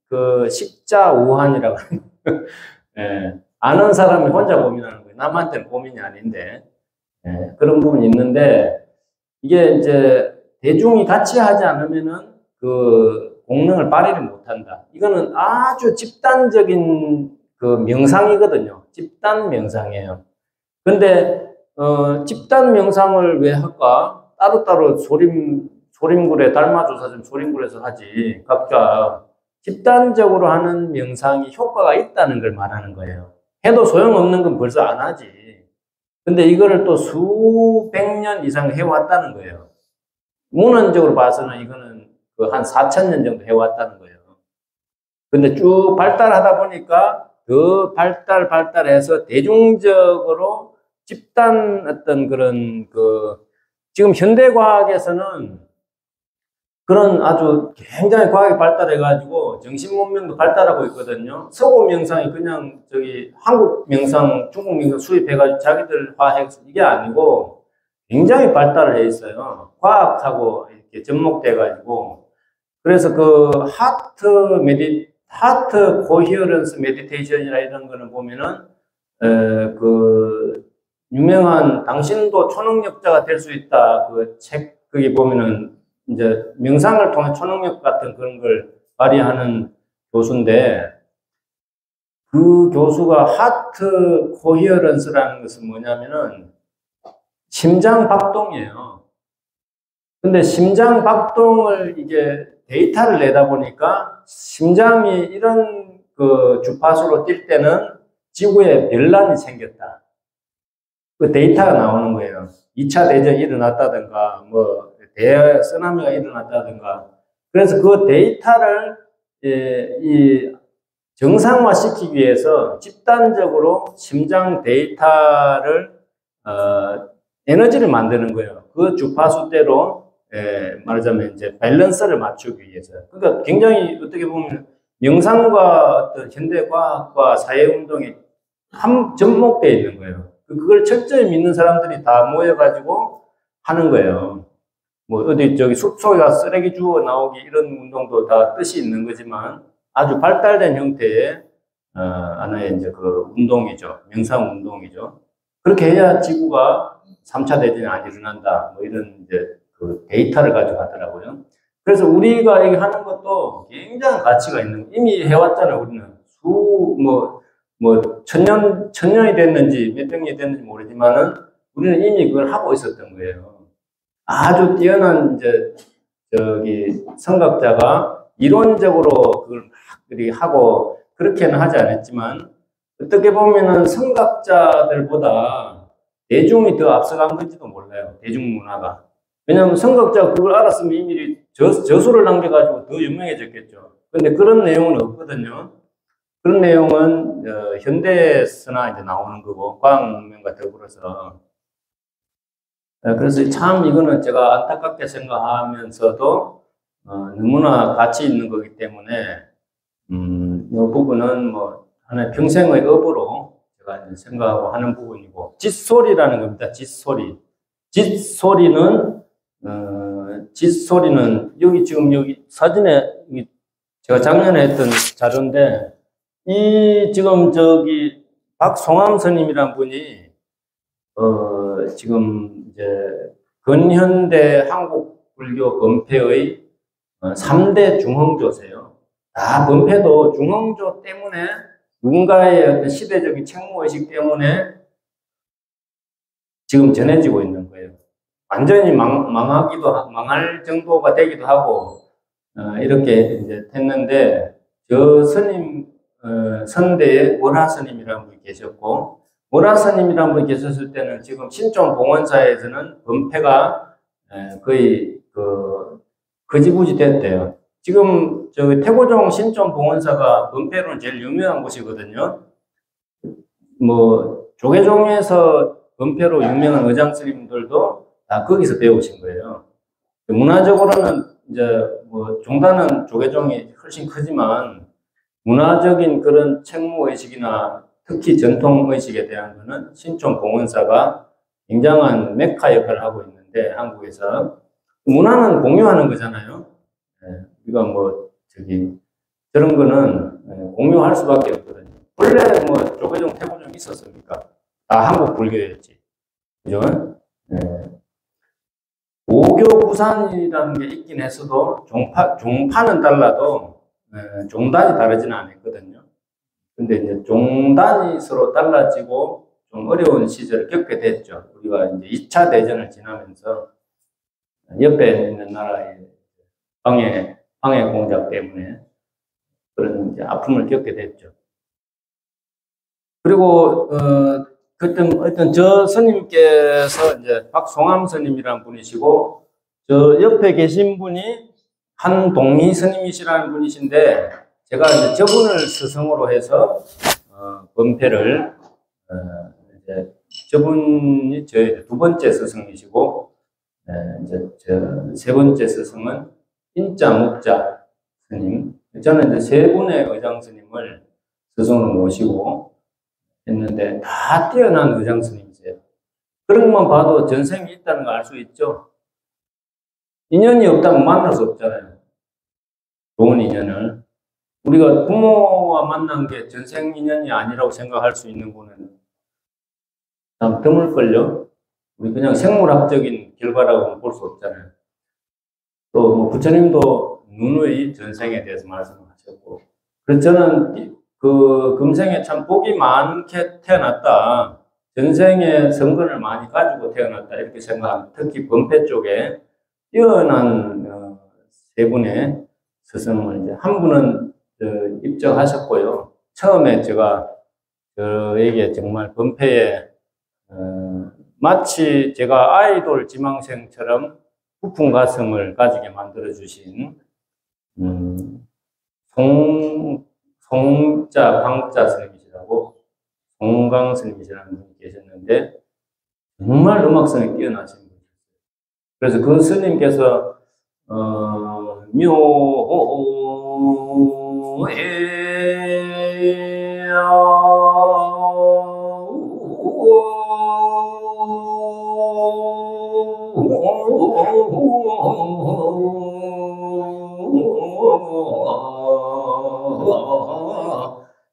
그 식자우환이라고 예, 아는 사람이 혼자 고민하는 거예요. 남한테는 고민이 아닌데. 예, 그런 부분이 있는데, 이게 이제 대중이 같이 하지 않으면은 그 공능을 발휘를 못한다. 이거는 아주 집단적인 그 명상이거든요. 집단 명상이에요. 근데 집단 명상을 왜 할까? 따로따로 소림굴에 달마조사좀 소림굴에서 하지. 각자 집단적으로 하는 명상이 효과가 있다는 걸 말하는 거예요. 해도 소용없는 건 벌써 안 하지. 근데 이거를 또 수백 년 이상 해왔다는 거예요. 문헌적으로 봐서는 이거는 그 한 4,000년 정도 해왔다는 거예요. 근데 쭉 발달하다 보니까 더 발달해서 대중적으로 집단 어떤 그런 지금 현대과학에서는 그런 아주 굉장히 과학이 발달해가지고 정신문명도 발달하고 있거든요. 서구 명상이 그냥 한국 명상, 중국 명상 수입해가지고 자기들화해서 이게 아니고 굉장히 발달을 해 있어요. 과학하고 이렇게 접목돼가지고. 그래서 그 하트 코히어런스 메디테이션이나 이런 거는 보면은, 유명한 당신도 초능력자가 될 수 있다. 그 책, 거기 보면은 이제 명상을 통해 초능력 같은 그런 걸 발휘하는 교수인데, 그 교수가 하트 코히어런스라는 것은 뭐냐면은 심장 박동이에요. 근데 심장 박동을 이게 데이터를 내다 보니까 심장이 이런 그 주파수로 뛸 때는 지구에 별난이 생겼다. 그 데이터가 나오는 거예요. 2차 대전이 일어났다든가, 쓰나미가 일어났다든가. 그래서 그 데이터를, 이 정상화 시키기 위해서 집단적으로 심장 데이터를, 에너지를 만드는 거예요. 그 주파수대로, 말하자면 이제 밸런스를 맞추기 위해서. 그러니까 굉장히 어떻게 보면 명상과 어떤 현대과학과 사회운동이 접목되어 있는 거예요. 그걸 철저히 믿는 사람들이 다 모여가지고 하는 거예요. 숲속에 가서 쓰레기 주워 나오기 이런 운동도 다 뜻이 있는 거지만 아주 발달된 형태의, 하나의 이제 그 운동이죠. 명상 운동이죠. 그렇게 해야 지구가 3차 대전이 안 일어난다. 이런 이제 그 데이터를 가지고 하더라고요. 그래서 우리가 이게 하는 것도 굉장한 가치가 있는, 이미 해왔잖아요. 우리는 천년이 됐는지 몇 백년이 됐는지 모르지만은 우리는 이미 그걸 하고 있었던 거예요. 아주 뛰어난 성각자가 이론적으로 그걸 막 하고 그렇게는 하지 않았지만 어떻게 보면은 성각자들보다 대중이 더 앞서간 건지도 몰라요. 대중문화가. 왜냐하면 성각자가 그걸 알았으면 이미 저수를 남겨가지고 더 유명해졌겠죠. 근데 그런 내용은 없거든요. 그런 내용은 현대에서나 이제 나오는 거고 과학문명과 더불어서. 그래서 참 이거는 제가 안타깝게 생각하면서도 너무나 가치 있는 거기 때문에 이 부분은 하나의 평생의 업으로 제가 이제 생각하고 하는 부분이고, 짓소리라는 겁니다. 짓소리는 여기 사진에 제가 작년에 했던 자료인데, 지금 박송암 스님이란 분이 지금 이제 근현대 한국 불교 범패의 3대 중흥조세요. 다 범패도 중흥조 때문에 누군가의 어떤 시대적인 책무의식 때문에 지금 전해지고 있는 거예요. 완전히 망할 정도가 되기도 하고, 이렇게 이제 했는데, 저 스님 선대에 월하스님이라는 분이 계셨고, 월하스님이라는 분이 계셨을 때는 지금 신촌 봉원사에서는 범패가 거의 거지부지 됐대요. 지금 태고종 신촌 봉원사가 범패로는 제일 유명한 곳이거든요. 뭐 조계종에서 범패로 유명한 의장 스님들도 다 거기서 배우신 거예요. 문화적으로는 이제 뭐 종단은 조계종이 훨씬 크지만 문화적인 그런 책무의식이나 특히 전통의식에 대한 거는 신촌 봉원사가 굉장한 메카 역할을 하고 있는데, 한국에서 문화는 공유하는 거잖아요. 우리가 뭐 저런 거는 공유할 수밖에 없거든요. 원래 뭐 조계종, 태고종 있었습니까? 다 한국 불교였지. 그죠? 오교 부산이라는 게 있긴 했어도 종파는 달라도 종단이 다르지는 않았거든요. 근데 이제 종단이 서로 달라지고 좀 어려운 시절을 겪게 됐죠. 우리가 이제 2차 대전을 지나면서 옆에 있는 나라의 방해 공작 때문에 그런 이제 아픔을 겪게 됐죠. 그리고 어떤 저 스님께서 이제 박송암 스님이라는 분이시고, 저 옆에 계신 분이 한동희 스님이시라는 분이신데, 제가 이제 저분을 스승으로 해서 범패를 이제 저분이 저의 두 번째 스승이시고, 이제 저 세 번째 스승은 인자묵자 스님. 저는 이제 세 분의 의장 스님을 스승으로 모시고 했는데 다 뛰어난 의장 스님이세요. 그런 것만 봐도 전생이 있다는 걸 알 수 있죠. 인연이 없다면 만날 수 없잖아요. 좋은 인연을. 우리가 부모와 만난 게 전생 인연이 아니라고 생각할 수 있는 분은 참 드물걸요. 우리 그냥 생물학적인 결과라고 볼 수 없잖아요. 또 뭐 부처님도 누누이 전생에 대해서 말씀하셨고, 그래서 저는 그 금생에 참 복이 많게 태어났다, 전생에 성근을 많이 가지고 태어났다, 이렇게 생각합니다. 특히 범패 쪽에 뛰어난 세 분의 스승을 이제 한 분은 입적하셨고요. 처음에 제가 저에게 정말 범패에 마치 제가 아이돌 지망생처럼 부푼 가슴을 가지게 만들어 주신 송자 광자 스님이시라고, 송강 스님이시라는 분이 계셨는데 정말 음악성이 뛰어나신 분이셨어요. 그래서 그 스님께서 묘해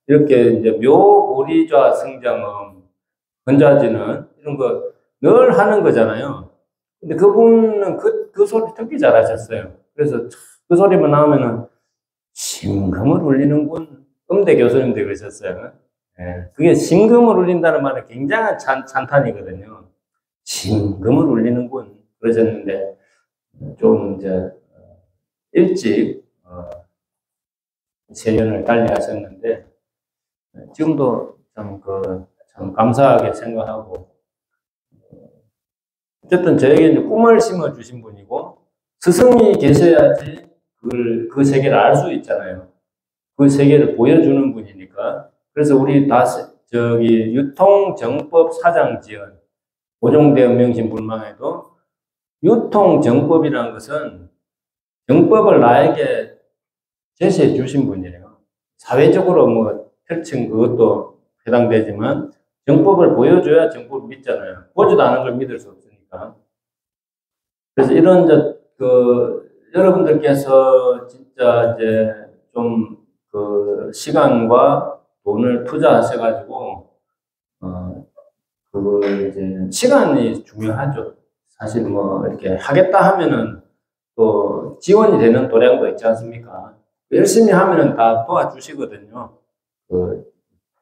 이렇게 이제 묘보리좌 승장음, 건자지는 이런 거 늘 하는 거잖아요. 근데 그분은 그 소리 듣기 잘하셨어요. 그래서 그 소리만 나오면은 심금을 울리는군. 음대 교수님도 그러셨어요. 그게 심금을 울린다는 말은 굉장한 찬탄이거든요. 심금을 울리는군 그러셨는데, 좀 이제 일찍 세연을 달리 하셨는데, 지금도 참 감사하게 생각하고, 어쨌든 저에게 이제 꿈을 심어주신 분이고, 스승이 계셔야지 그 세계를 알 수 있잖아요. 그 세계를 보여주는 분이니까. 그래서 우리 유통정법 사장지연, 고종대 명심불망에도 유통정법이라는 것은 정법을 나에게 제시해 주신 분이에요. 사회적으로 뭐 펼친 그것도 해당되지만 정법을 보여줘야 정법을 믿잖아요. 보지도 않은 걸 믿을 수 없으니까. 그래서 이런 여러분들께서 진짜 이제 좀 시간과 돈을 투자하셔가지고 그걸 이제 시간이 중요하죠. 사실 뭐 이렇게 하겠다 하면은 또 지원이 되는 도량도 있지 않습니까? 열심히 하면은 다 도와주시거든요. 또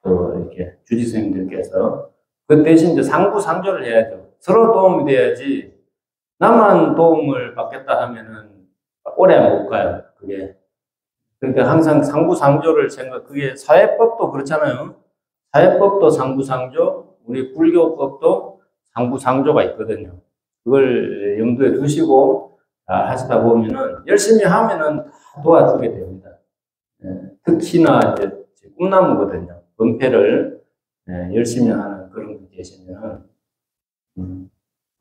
이렇게 주지스님들께서. 그 대신 이제 상부상조를 해야죠. 서로 도움이 돼야지, 나만 도움을 받겠다 하면은 오래 못 가요. 그게 그러니까 항상 상부상조를 그게 사회법도 그렇잖아요. 사회법도 상부상조, 우리 불교법도 상부상조가 있거든요. 그걸 염두에 두시고 하시다 보면은 열심히 하면은 다 도와주게 됩니다. 특히나 이제 꿈나무거든요. 은폐를 열심히 하는 그런 분 계시면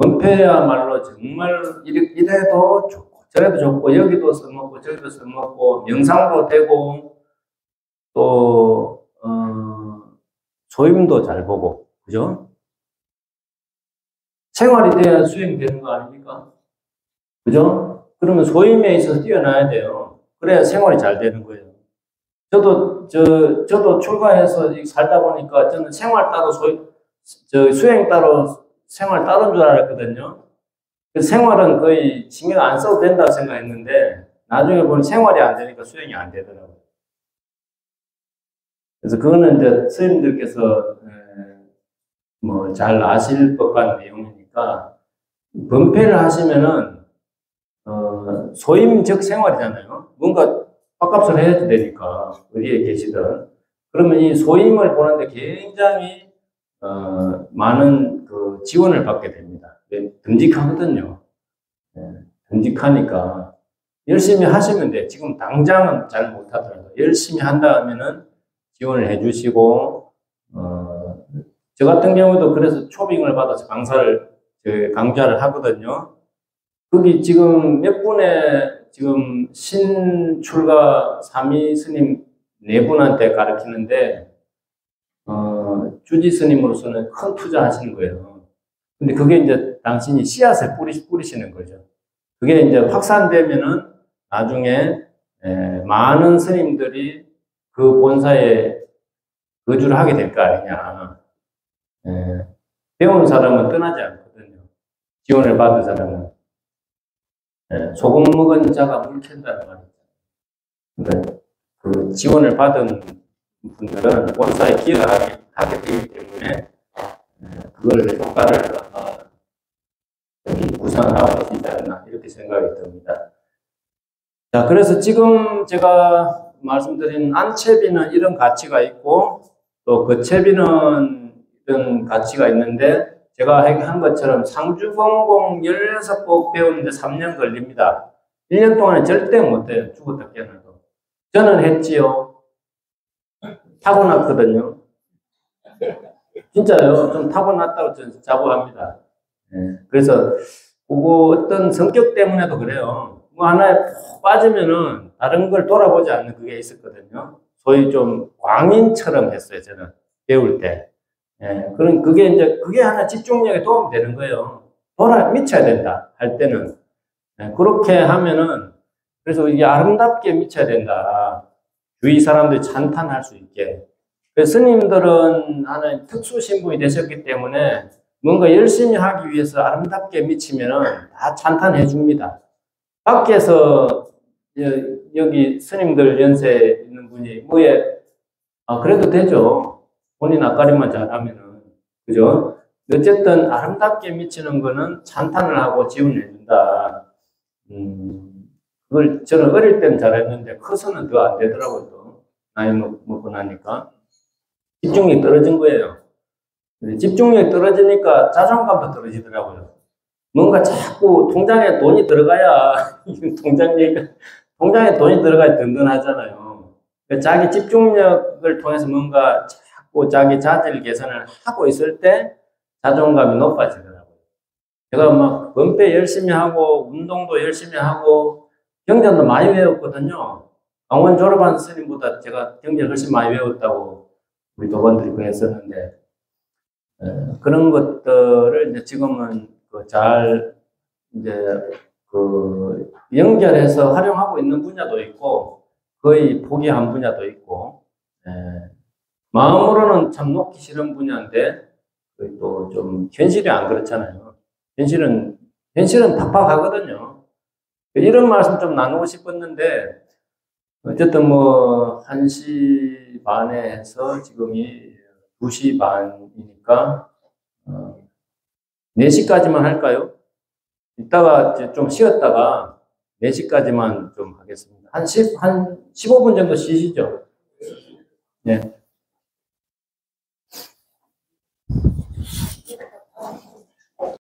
은폐야말로 정말 이래도 좋고 저래도 좋고 여기도 써먹고 저기도 써먹고 명상도 되고 또 소임도 잘 보고 그죠? 생활이 돼야 수행되는 거 아닙니까? 그죠? 그러면 소임에 있어서 뛰어나야 돼요. 그래야 생활이 잘 되는 거예요. 저도 출가해서 살다 보니까 저는 생활 따로 수행 따로 생활 따로인 줄 알았거든요. 그래서 생활은 거의 신경 안 써도 된다고 생각했는데 나중에 보니 생활이 안 되니까 수행이 안 되더라고요. 그래서 그거는 이제 스님들께서 뭐 잘 아실 법한 내용이니까 번패를 하시면은 소임적 생활이잖아요. 뭔가 밥값을 해야 되니까 어디에 계시든 그러면 이 소임을 보는데 굉장히 많은 그 지원을 받게 됩니다. 듬직하거든요. 듬직하니까 열심히 하시면 돼. 지금 당장은 잘 못하더라도 열심히 한다 하면은 지원을 해주시고 저 같은 경우도 그래서 초빙을 받아서 강좌를 하거든요. 거기 지금 몇 분의 지금 신출가 사미 스님 네 분한테 가르치는데 주지 스님으로서는 큰 투자하시는 거예요. 근데 그게 이제 당신이 씨앗을 뿌리시는 거죠. 그게 이제 확산되면은 나중에 많은 스님들이 그 본사에 거주를 하게 될 거 아니냐. 배운 사람은 떠나지 않거든요. 지원을 받은 사람은. 소금 먹은 자가 물 캔다는 말이죠. 그러니까 그 지원을 받은 분들은 본사에 기여를 하게 되기 때문에 그걸 효과를 구상하고 있지 않나 이렇게 생각이 듭니다. 자, 그래서 지금 제가 말씀드린 안채비는 이런 가치가 있고 또 거채비는 이런 가치가 있는데 제가 한 것처럼 상주공공 16법 배우는데 3년 걸립니다. 1년 동안에 절대 못해요. 죽었다 깨어나도. 저는 했지요. 타고났거든요. 진짜요. 좀 타고났다고 저는 자부합니다. 그래서 그거 어떤 성격 때문에도 그래요. 뭐 하나에 푹 빠지면은 다른 걸 돌아보지 않는 그게 있었거든요. 소위 좀 광인처럼 했어요. 저는 배울 때. 그런 그게 하나 집중력에 도움이 되는 거예요. 미쳐야 된다 할 때는 그렇게 하면은 그래서 이게 아름답게 미쳐야 된다. 주위 사람들이 찬탄할 수 있게. 그래서 스님들은 하나의 특수 신분이 되셨기 때문에 뭔가 열심히 하기 위해서 아름답게 미치면은 다 찬탄해 줍니다. 밖에서 여기 스님들 연세 있는 분이 그래도 되죠. 본인 앞가림만 잘하면은 그죠? 어쨌든 아름답게 미치는 거는 찬탄을 하고 지원해 준다. 그걸 저는 어릴 때는 잘했는데 커서는 더 안 되더라고요. 또. 나이 먹고 나니까 집중력이 떨어진 거예요. 집중력이 떨어지니까 자존감도 떨어지더라고요. 뭔가 자꾸 통장에 돈이 들어가야 통장에 돈이 들어가야 든든하잖아요. 자기 집중력을 통해서 뭔가 자꾸 자기 자질 개선을 하고 있을 때 자존감이 높아지더라고요. 제가 막 번패 열심히 하고 운동도 열심히 하고 경전도 많이 외웠거든요. 강원 졸업한 스님보다 제가 경전 훨씬 많이 외웠다고 우리 도반들이 그랬었는데 그런 것들을 이제 지금은 잘 연결해서 활용하고 있는 분야도 있고 거의 포기한 분야도 있고 마음으로는 참 놓기 싫은 분야인데 또 좀 현실이 안 그렇잖아요. 현실은 팍팍하거든요. 이런 말씀 좀 나누고 싶었는데 어쨌든 1시 반에 해서 지금이 2시 반이니까 4시까지만 할까요? 이따가 이제 좀 쉬었다가 4시까지만 좀 하겠습니다. 한 15분 정도 쉬시죠. 네.